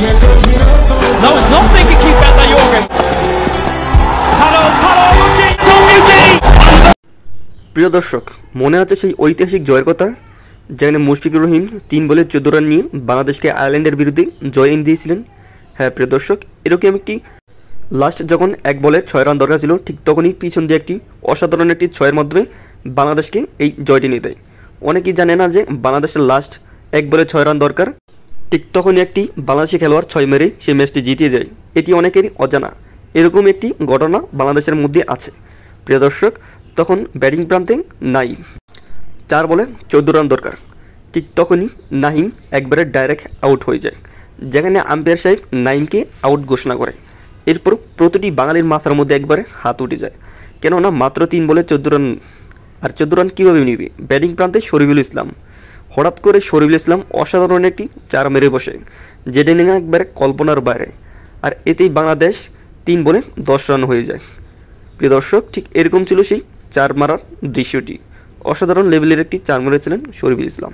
No, it's not thinking keep out there, Jorgen. Hello, Mushi, প্রিয় দর্শক, মনে আছে সেই ঐতিহাসিক জয়ের কথা যেখানে মুশফিকুর রহিম 3 বলে 14 রান নিয়ে বাংলাদেশকে আয়ারল্যান্ডের বিরুদ্ধে জয় এনে দিয়েছিলেন। হ্যাঁ প্রিয় দর্শক, এরকম একটি লাস্ট যখন 1 বলে 6 রান দরকার ছিল, ঠিক তখনই পিছন দিয়ে একটি অসাধারণ একটি 6-এর মাধ্যমে বাংলাদেশকে এই জয়টি নিয়ে দেয়। অনেকেই জানে না যে বাংলাদেশের লাস্ট 1 বলে 6 রান দরকার, ঠিক তখনই একটি বাংলাদেশি খেলোয়াড় 6 মেরে সেই ম্যাচটি জিতিয়ে যায়। এটি অনেকেরই অজানা। এরকম একটি ঘটনা বাংলাদেশের মধ্যে আছে। প্রিয় দর্শক, তখন ব্যাটিং প্রান্তে নাইম 4 বলে 14 রান দরকার, ঠিক তখনই নাহিম একবারে ডাইরেক্ট আউট হয়ে যায়, যেখানে আম্পায়ার সাহেব নাইমকে আউট ঘোষণা করে। এরপর প্রতিটি বাঙালির মাথার মধ্যে একবারে হাত উঠে যায়, কেননা মাত্র 3 বলে 14 রান, আর 14 রান কীভাবে নিবে? ব্যাটিং প্রান্তে শরীফুল ইসলাম, হঠাৎ করে শরীফুল ইসলাম অসাধারণ একটি 4 মেরে বসে, যেটা নিয়ে একবারে কল্পনার বাইরে। আর এতেই বাংলাদেশ 3 বলে 10 রান হয়ে যায়। প্রিয় দর্শক, ঠিক এরকম ছিল সেই 4 মারার দৃশ্যটি। অসাধারণ লেভেলের একটি 4 মেরেছিলেন শরীফুল ইসলাম।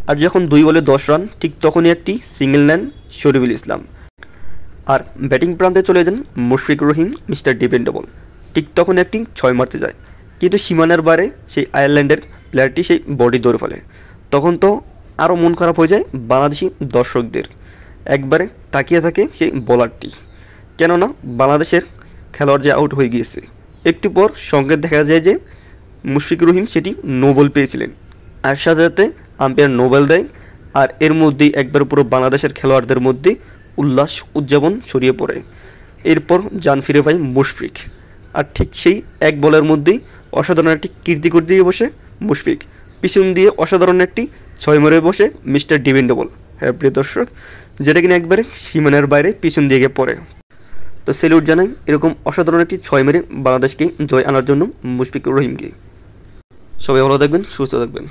আর যখন 2 বলে 10 রান, ঠিক তখনই একটি সিঙ্গেল নেন শরীফুল ইসলাম। আর ব্যাটিং প্রান্তে চলে যান মুশফিকুর রহিম, মিস্টার ডিপেন্ডেবল। ঠিক তখন একটি 6 মারতে যায়, কিন্তু সীমানার বাইরে সেই আয়ারল্যান্ডের প্লেয়ারটি সেই বডি ধরে ফেলে। তখন তো আরও মন খারাপ হয়ে যায় বাংলাদেশি দর্শকদের। একবারে তাকিয়ে থাকে সেই বোলারটি, কেননা বাংলাদেশের খেলোয়াড় যে আউট হয়ে গিয়েছে। একটু পর সংকেত দেখা যায় যে মুশফিকুর রহিম সেটি নো বল পেয়েছিলেন, আর সাথে সাথে আম্পায়ার নো বল দেয়। আর এর মধ্যেই একবার পুরো বাংলাদেশের খেলোয়াড়দের মধ্যে উল্লাস উদযাপন ছড়িয়ে পড়ে। এরপর যান ফিরে পায় মুশফিক, আর ঠিক সেই 1 বলের মধ্যেই অসাধারণ একটি কীর্তি করে দিয়ে বসে মুশফিক, পিছন দিয়ে অসাধারণ একটি 6 মেরে বসে মিস্টার ডিপেন্ডেবল। হ্যাঁ প্রিয় দর্শক, যেটা কিনা একবারে সীমানার বাইরে পিছন দিয়ে গিয়ে পড়ে। তো স্যালুট জানাই এরকম অসাধারণ একটি 6 মেরে বাংলাদেশকে জয় আনার জন্য মুশফিকুর রহিমকে। সবাই ভালো থাকবেন, সুস্থ থাকবেন।